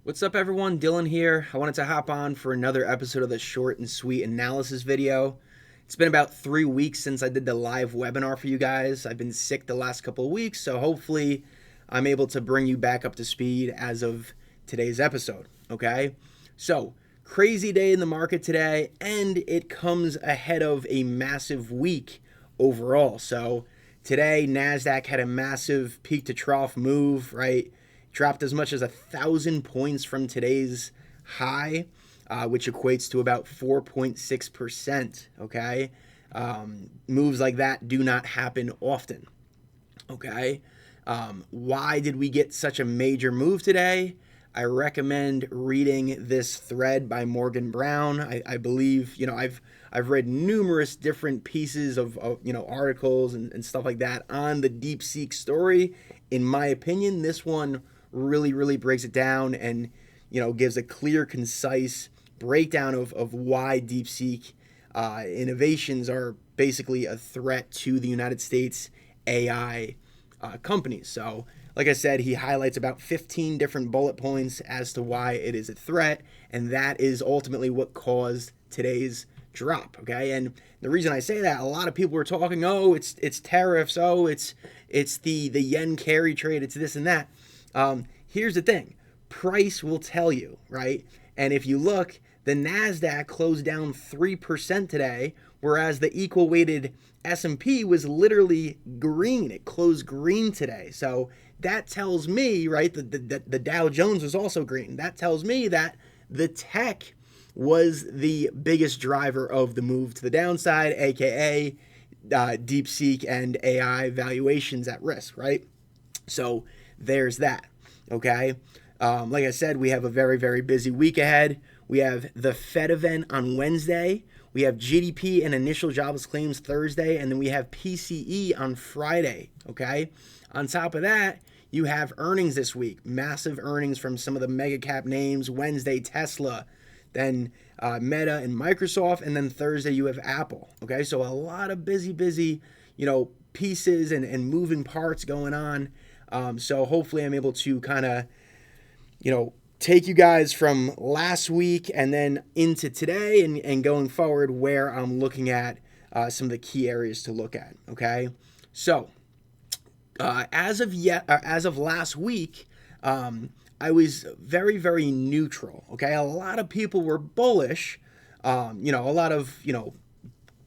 What's up, everyone? Dylan here. I wanted to hop on for another episode of the short and sweet analysis video. It's been about 3 weeks since I did the live webinar for you guys. I've been sick the last couple of weeks, so hopefully I'm able to bring you back up to speed as of today's episode, okay? So, crazy day in the market today, and it comes ahead of a massive week overall. So, today, NASDAQ had a massive peak to trough move, right? Dropped as much as 1,000 points from today's high, which equates to about 4.6%. Okay, moves like that do not happen often. Okay, why did we get such a major move today? I recommend reading this thread by Morgan Brown. I believe, I've read numerous different pieces of articles and stuff like that on the DeepSeek story. In my opinion, this one really breaks it down and gives a clear, concise breakdown of why DeepSeek innovations are basically a threat to the United States AI companies. So, like I said, he highlights about 15 different bullet points as to why it is a threat, and that is ultimately what caused today's drop. Okay, and the reason I say that, a lot of people were talking, oh, it's tariffs, oh, it's the yen carry trade, it's this and that. Here's the thing, price will tell you, right? And if you look, the NASDAQ closed down 3% today, whereas the equal weighted S&P was literally green. It closed green today. So that tells me, right, that the Dow Jones was also green. That tells me that the tech was the biggest driver of the move to the downside, aka DeepSeek and AI valuations at risk, right? So there's that, okay? Like I said, we have a very busy week ahead. We have the Fed event on Wednesday. We have GDP and initial jobless claims Thursday, and then we have PCE on Friday, okay? On top of that, you have earnings this week, massive earnings from some of the mega cap names. Wednesday, Tesla, then Meta and Microsoft, and then Thursday you have Apple, okay? So a lot of busy, pieces and moving parts going on. So hopefully I'm able to kind of, take you guys from last week and then into today and going forward where I'm looking at some of the key areas to look at. Okay, so as of last week, I was very neutral. Okay, a lot of people were bullish. A lot of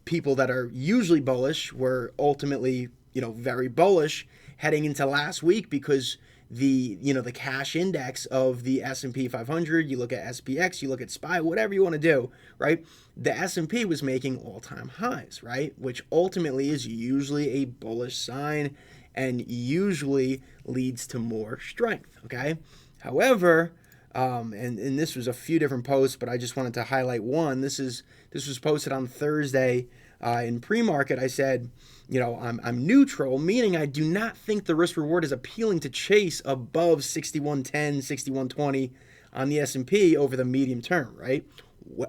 people that are usually bullish were ultimately very bullish heading into last week because the cash index of the S&P 500, you look at SPX, you look at SPY, whatever you want to do, right? The S&P was making all-time highs, right? Which ultimately is usually a bullish sign and usually leads to more strength, okay? However, and this was a few different posts, but I just wanted to highlight one. This was posted on Thursday in pre-market. I said, I'm neutral, meaning I do not think the risk reward is appealing to chase above 6110, 6120 on the S&P over the medium term, right?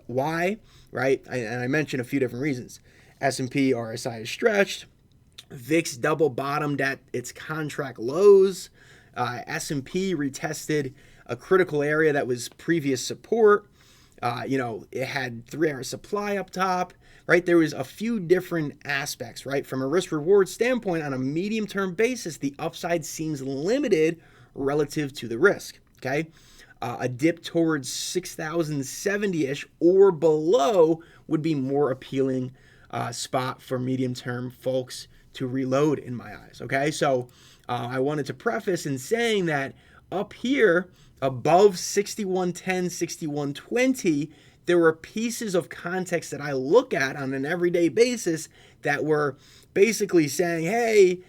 Why, right? And I mentioned a few different reasons. S&P RSI is stretched. VIX double bottomed at its contract lows. S&P retested a critical area that was previous support. It had 3-hour supply up top, right? There was a few different aspects, right? From a risk reward standpoint, on a medium term basis, the upside seems limited relative to the risk, okay? A dip towards 6,070-ish or below would be more appealing spot for medium term folks to reload in my eyes, okay? So I wanted to preface in saying that up here, above 6110, 6120, there were pieces of context that I look at on an everyday basis that were basically saying, hey,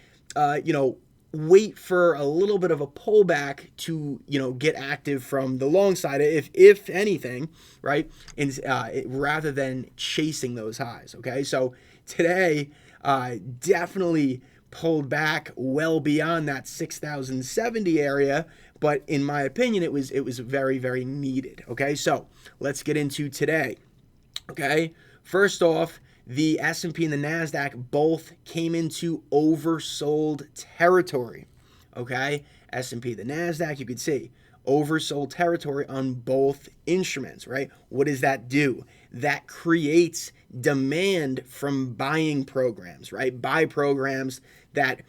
wait for a little bit of a pullback to, get active from the long side, if anything, right? And rather than chasing those highs, okay? So today, definitely pulled back well beyond that 6,070 area, but in my opinion, it was very needed. Okay, so let's get into today. Okay, first off, the S&P and the NASDAQ both came into oversold territory. Okay, S&P, the NASDAQ, you could see oversold territory on both instruments, right? What does that do? That creates demand from buying programs, right? Buy programs that,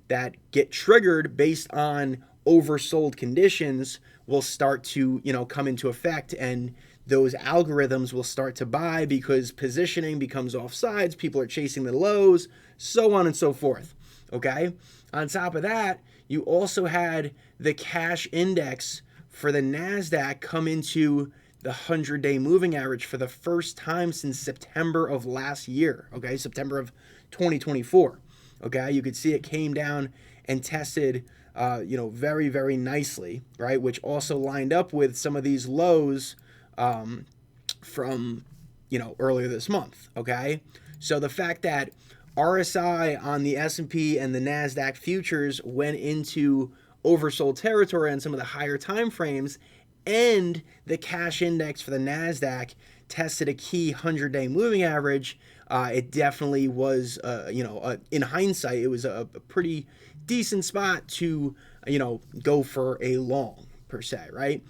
that get triggered based on oversold conditions will start to, come into effect, and those algorithms will start to buy because positioning becomes offsides, people are chasing the lows, so on and so forth. Okay? On top of that, you also had the cash index for the NASDAQ come into the 100-day moving average for the first time since September of last year, okay? September of 2024, okay? You could see it came down and tested, very, very nicely, right? Which also lined up with some of these lows from, earlier this month, okay? So the fact that RSI on the S&P and the NASDAQ futures went into oversold territory on some of the higher time frames, and the cash index for the NASDAQ tested a key 100-day moving average, it definitely was, in hindsight, it was a pretty decent spot to, go for a long, per se, right?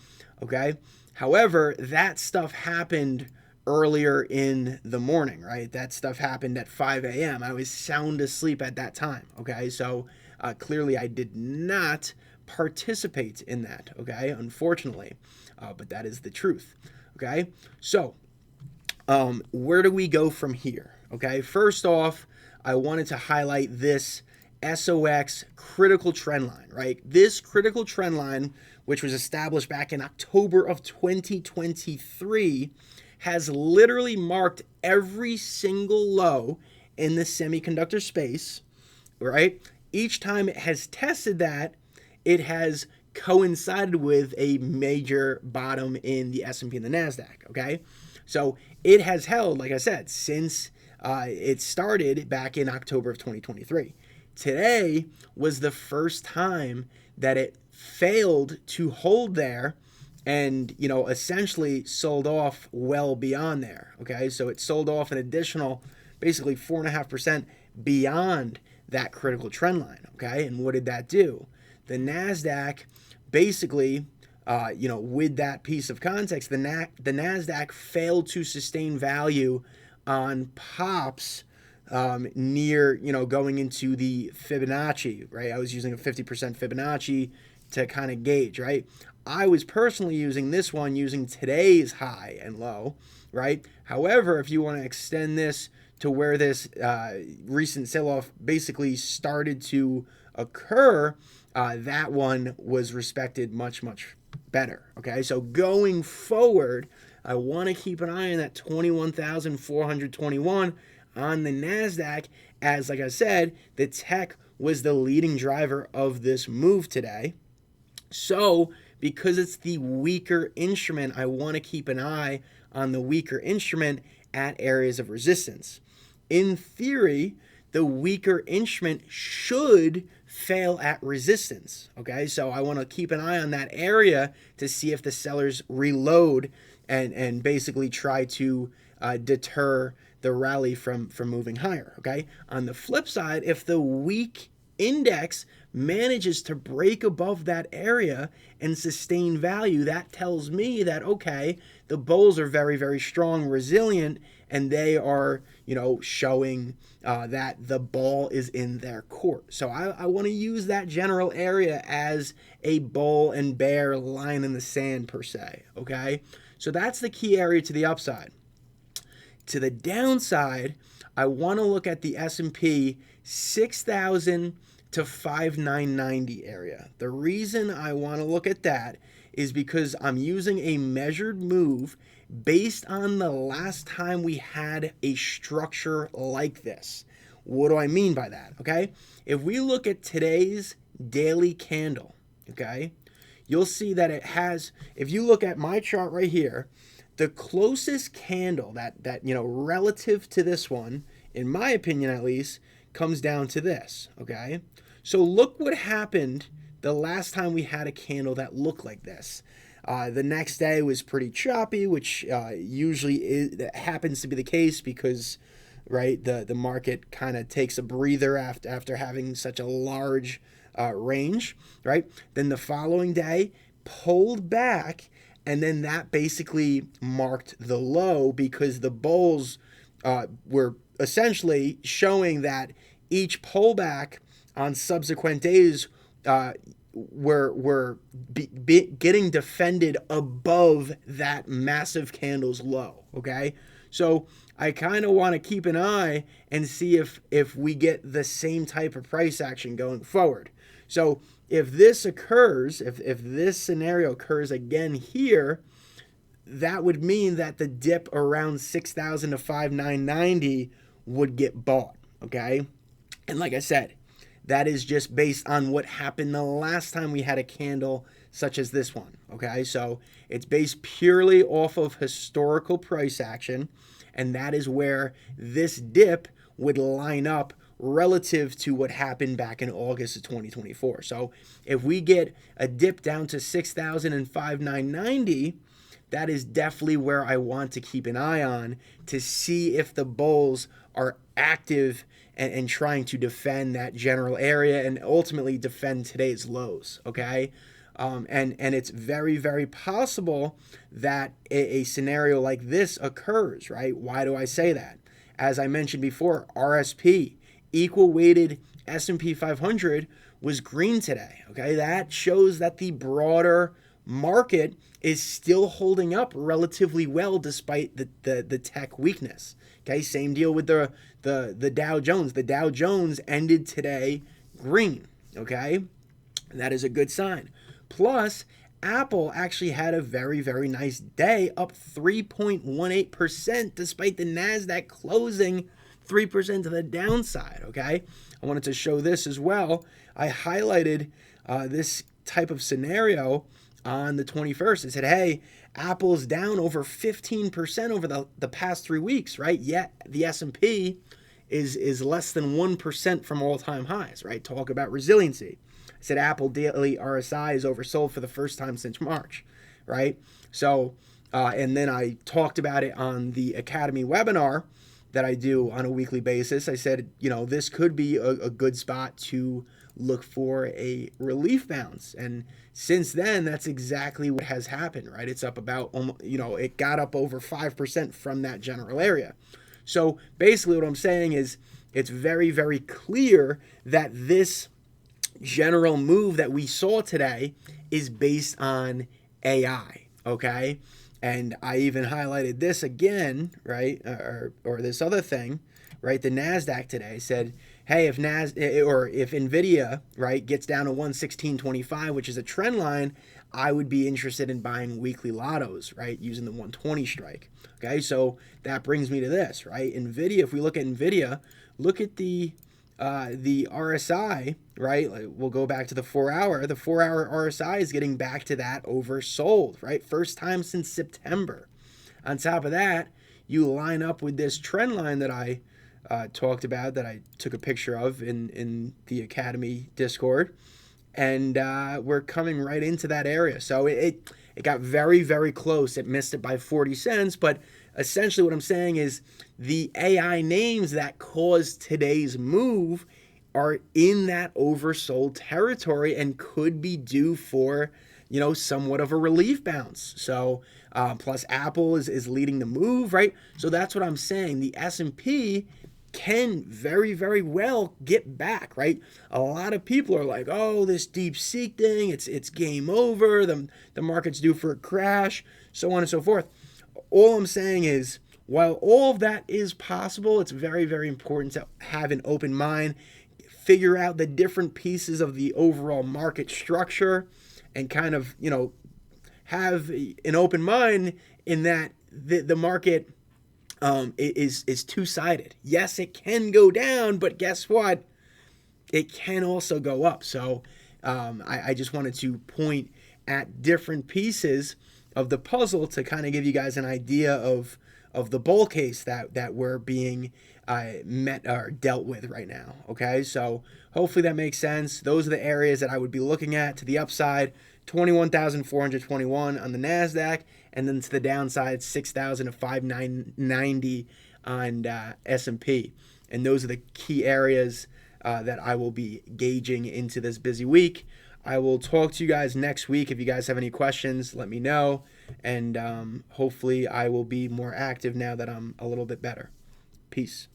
Okay? However, that stuff happened earlier in the morning, right? That stuff happened at 5 a.m. I was sound asleep at that time, okay? So clearly I did not participate in that, okay? Unfortunately, but that is the truth, okay? So where do we go from here, okay? First off, I wanted to highlight this SOX critical trend line, right? This critical trend line, which was established back in October of 2023, has literally marked every single low in the semiconductor space, right? Each time it has tested that, it has coincided with a major bottom in the S&P and the NASDAQ, okay? So it has held, like I said, since it started back in October of 2023. Today was the first time that it failed to hold there and, essentially sold off well beyond there, okay? So it sold off an additional basically 4.5% beyond that critical trend line, okay? And what did that do? The NASDAQ basically, with that piece of context, the NASDAQ failed to sustain value on pops near, going into the Fibonacci, right? I was using a 50% Fibonacci to kind of gauge, right? I was personally using this one using today's high and low, right? However, if you want to extend this to where this recent sell-off basically started to occur, that one was respected much, much better, okay? So going forward, I want to keep an eye on that 21,421 on the NASDAQ as, like I said, the tech was the leading driver of this move today. So because it's the weaker instrument, I want to keep an eye on the weaker instrument at areas of resistance. In theory, the weaker instrument should fail at resistance, okay? So I want to keep an eye on that area to see if the sellers reload and basically try to deter the rally from moving higher, okay? On the flip side, if the weak index manages to break above that area and sustain value, that tells me that, okay, the bulls are very, very strong, resilient, and they are, showing that the ball is in their court. So I want to use that general area as a bull and bear line in the sand, per se, okay? So that's the key area to the upside. To the downside, I want to look at the S&P 6,000 to 5,990 area. The reason I want to look at that is because I'm using a measured move based on the last time we had a structure like this. What do I mean by that? Okay, if we look at today's daily candle, okay, you'll see that it has, if you look at my chart right here, the closest candle that relative to this one, in my opinion at least, comes down to this, okay? So look what happened the last time we had a candle that looked like this. The next day was pretty choppy, which usually happens to be the case because, right, the market kind of takes a breather after having such a large range, right? Then the following day, pulled back, and then that basically marked the low because the bulls were essentially showing that each pullback on subsequent days were getting defended above that massive candle's low. Okay, so I kind of want to keep an eye and see if we get the same type of price action going forward. So if this occurs, if this scenario occurs again here, that would mean that the dip around 6,000 to 5,990 would get bought. Okay, and like I said, that is just based on what happened the last time we had a candle such as this one. Okay, so it's based purely off of historical price action, and that is where this dip would line up relative to what happened back in August of 2024. So if we get a dip down to 6,000 and 5,990, that is definitely where I want to keep an eye on to see if the bulls are active and trying to defend that general area and ultimately defend today's lows. Okay. And it's very, very possible that a scenario like this occurs, right? Why do I say that? As I mentioned before, RSP, equal weighted S&P 500, was green today. Okay, that shows that the broader market is still holding up relatively well despite the tech weakness. Okay, same deal with the Dow Jones. The Dow Jones ended today green. Okay, that is a good sign. Plus, Apple actually had a very, very nice day, up 3.18% despite the NASDAQ closing 3% to the downside. Okay, I wanted to show this as well. I highlighted this type of scenario on the 21st. I said, hey, Apple's down over 15% over the past 3 weeks, right? Yet the S&P is less than 1% from all-time highs, right? Talk about resiliency. I said Apple daily RSI is oversold for the first time since March, right? So, and then I talked about it on the Academy webinar that I do on a weekly basis. I said, you know, this could be a good spot to look for a relief bounce. And since then, that's exactly what has happened, right? It's up about, you know, it got up over 5% from that general area. So basically what I'm saying is it's very, very clear that this general move that we saw today is based on AI, okay? And I even highlighted this again, right? Or this other thing, right? The NASDAQ today said, hey, if NVIDIA, right, gets down to 116.25, which is a trend line, I would be interested in buying weekly lottos, right, using the 120 strike. Okay, so that brings me to this, right? NVIDIA, if we look at NVIDIA, look at the RSI, right? We'll go back to the 4-hour. The 4-hour RSI is getting back to that oversold, right? First time since September. On top of that, you line up with this trend line that I talked about, that I took a picture of in the Academy Discord, and we're coming right into that area. So it got very, very close. It missed it by 40 cents, but essentially what I'm saying is the AI names that caused today's move are in that oversold territory and could be due for, you know, somewhat of a relief bounce. So plus Apple is leading the move, right? So that's what I'm saying. The S&P can very, very well get back, right? A lot of people are like, oh, this deep seek thing, it's game over, the market's due for a crash, so on and so forth. All I'm saying is, while all of that is possible, it's very, very important to have an open mind, figure out the different pieces of the overall market structure, and kind of, you know, have an open mind in that the market is two-sided. Yes, it can go down, but guess what? It can also go up. So I just wanted to point at different pieces of the puzzle to kind of give you guys an idea of the bull case that we're being met or dealt with right now. Okay, so hopefully that makes sense. Those are the areas that I would be looking at to the upside: 21,421 on the NASDAQ, and then to the downside, 6,000 to 5,990 on S&P. And those are the key areas that I will be gauging into this busy week. I will talk to you guys next week. If you guys have any questions, let me know. And hopefully I will be more active now that I'm a little bit better. Peace.